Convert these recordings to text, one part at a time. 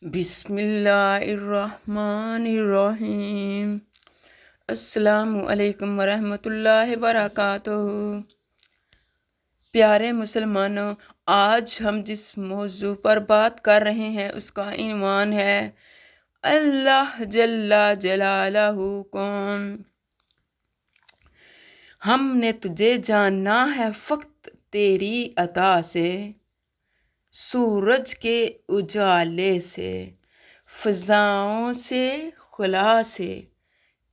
بسم اللہ الرحمن الرحیم۔ السلام علیکم ورحمۃ اللہ وبرکاتہ۔ پیارے مسلمانوں، آج ہم جس موضوع پر بات کر رہے ہیں اس کا عنوان ہے اللہ جل جلالہ کون۔ ہم نے تجھے جاننا ہے فقط تیری عطا سے، سورج کے اجالے سے، فضاؤں سے، خلا سے،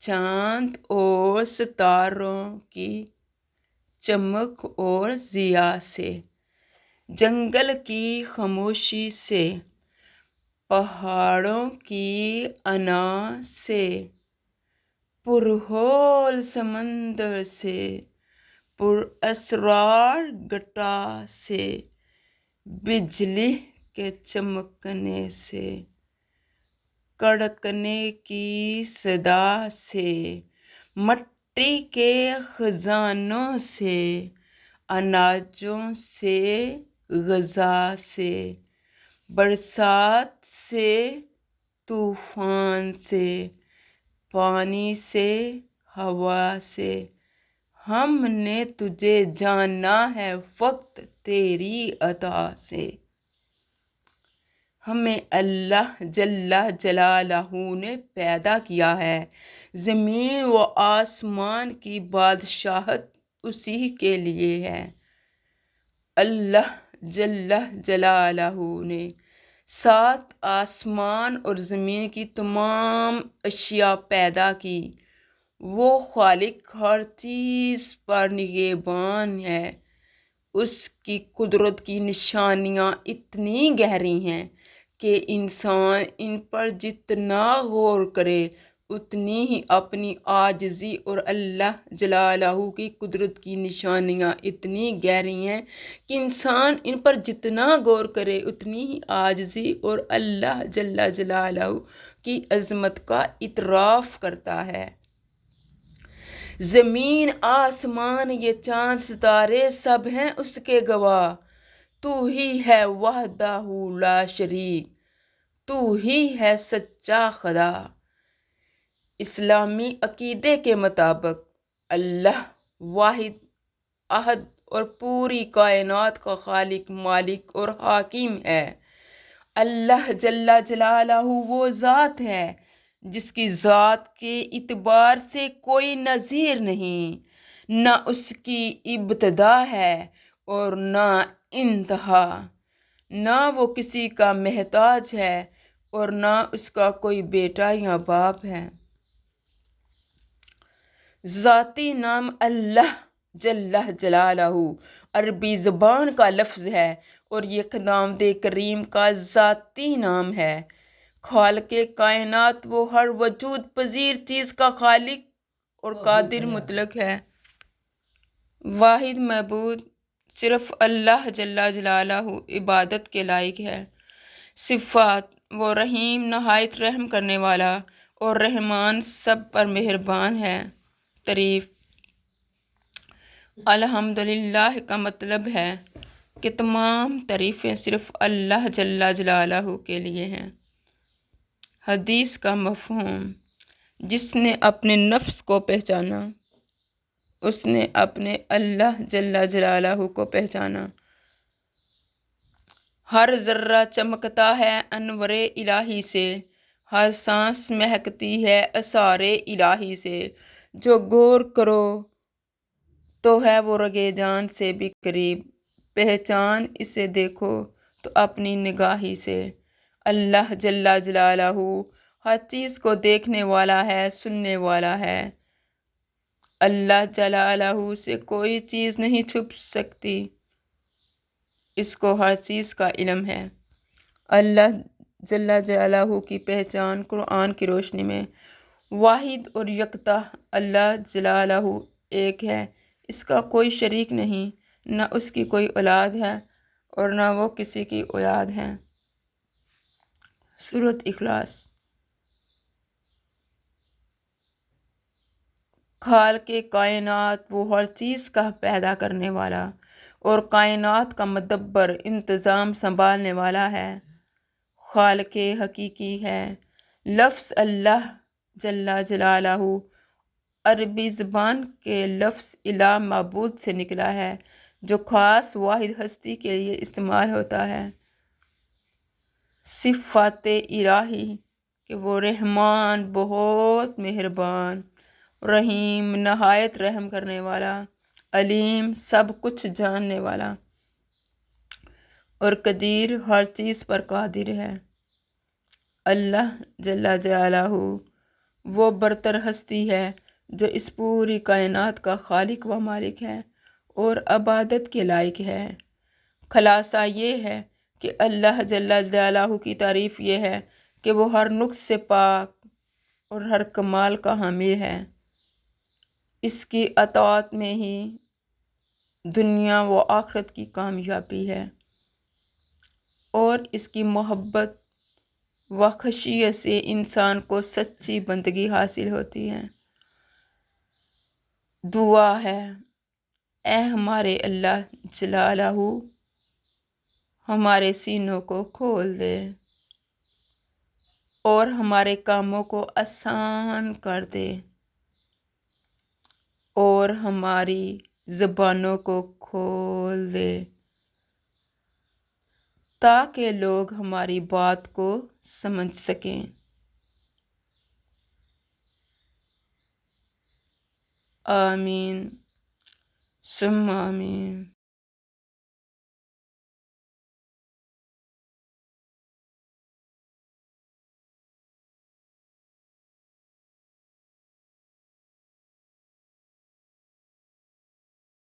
چاند اور ستاروں کی چمک اور ضیاء سے، جنگل کی خاموشی سے، پہاڑوں کی انا سے، پرہول سمندر سے، پر اسرار گٹا سے، بجلی کے چمکنے سے، کڑکنے کی صدا سے، مٹی کے خزانوں سے، اناجوں سے، غذا سے، برسات سے، طوفان سے، پانی سے، ہوا سے۔ ہم نے تجھے جانا ہے فقط تیری عطا سے۔ ہمیں اللہ جل جلالہ نے پیدا کیا ہے۔ زمین و آسمان کی بادشاہت اسی کے لیے ہے۔ اللہ جل جلالہ نے 7 آسمان اور زمین کی تمام اشیاء پیدا کی۔ وہ خالق ہر چیز پر نگہبان ہے۔ اس کی قدرت کی نشانیاں اتنی گہری ہیں کہ انسان ان پر جتنا غور کرے اتنی ہی اپنی عاجزی، اور اللہ جلالہ کی قدرت کی نشانیاں اتنی گہری ہیں کہ انسان ان پر جتنا غور کرے اتنی ہی عاجزی اور اللہ جل جلالہ کی عظمت کا اعتراف کرتا ہے۔ زمین، آسمان، یہ چاند ستارے سب ہیں اس کے گواہ۔ تو ہی ہے وحدہ لا شریک، تو ہی ہے سچا خدا۔ اسلامی عقیدے کے مطابق اللہ واحد احد اور پوری کائنات کا خالق، مالک اور حاکم ہے۔ اللہ جل جلالہ وہ ذات ہے جس کی ذات کے اعتبار سے کوئی نظیر نہیں، نہ اس کی ابتدا ہے اور نہ انتہا، نہ وہ کسی کا محتاج ہے اور نہ اس کا کوئی بیٹا یا باپ ہے۔ ذاتی نام اللہ جل جلالہ عربی زبان کا لفظ ہے اور یہ خداوند کریم کا ذاتی نام ہے۔ خالق کائنات وہ ہر وجود پذیر چیز کا خالق اور قادر مطلق ہے۔ واحد معبود صرف اللہ جل جلالہ عبادت کے لائق ہے۔ صفات: وہ رحیم، نہایت رحم کرنے والا اور رحمان، سب پر مہربان ہے۔ تعریف: الحمدللہ کا مطلب ہے کہ تمام تعریفیں صرف اللہ جل جلالہ کے لیے ہیں۔ حدیث کا مفہوم: جس نے اپنے نفس کو پہچانا اس نے اپنے اللہ جل جلالہ کو پہچانا۔ ہر ذرہ چمکتا ہے انوار الہی سے، ہر سانس مہکتی ہے اسرار الہی سے۔ جو غور کرو تو ہے وہ رگے جان سے بھی قریب، پہچان اسے دیکھو تو اپنی نگاہی سے۔ اللہ جل جلالہ ہر چیز کو دیکھنے والا ہے، سننے والا ہے۔ اللہ جلالہ سے کوئی چیز نہیں چھپ سکتی، اس کو ہر چیز کا علم ہے۔ اللہ جل جلالہ کی پہچان قرآن کی روشنی میں: واحد اور یکتا اللہ جلالہ ایک ہے، اس کا کوئی شریک نہیں، نہ اس کی کوئی اولاد ہے اور نہ وہ کسی کی اولاد ہے۔ سورۃ اخلاص۔ خالق کائنات وہ ہر چیز کا پیدا کرنے والا اور کائنات کا مدبر، انتظام سنبھالنے والا ہے۔ خالق حقیقی ہے۔ لفظ اللہ جل جلالہ عربی زبان کے لفظ الہ معبود سے نکلا ہے، جو خاص واحد ہستی کے لیے استعمال ہوتا ہے۔ صفات الہی کہ وہ رحمان، بہت مہربان، رحیم نہایت رحم کرنے والا، علیم سب کچھ جاننے والا، اور قدیر ہر چیز پر قادر ہے۔ اللہ جل جلالہ وہ برتر ہستی ہے جو اس پوری کائنات کا خالق و مالک ہے اور عبادت کے لائق ہے۔ خلاصہ یہ ہے کہ اللہ جل جلالہ کی تعریف یہ ہے کہ وہ ہر نقص سے پاک اور ہر کمال کا حامل ہے۔ اس کی اطاعت میں ہی دنیا و آخرت کی کامیابی ہے، اور اس کی محبت و خشیت سے انسان کو سچی بندگی حاصل ہوتی ہے۔ دعا ہے، اے ہمارے اللہ جلالہ، ہمارے سینوں کو کھول دے اور ہمارے کاموں کو آسان کر دے، اور ہماری زبانوں کو کھول دے تاکہ لوگ ہماری بات کو سمجھ سکیں۔ آمین ثم آمین۔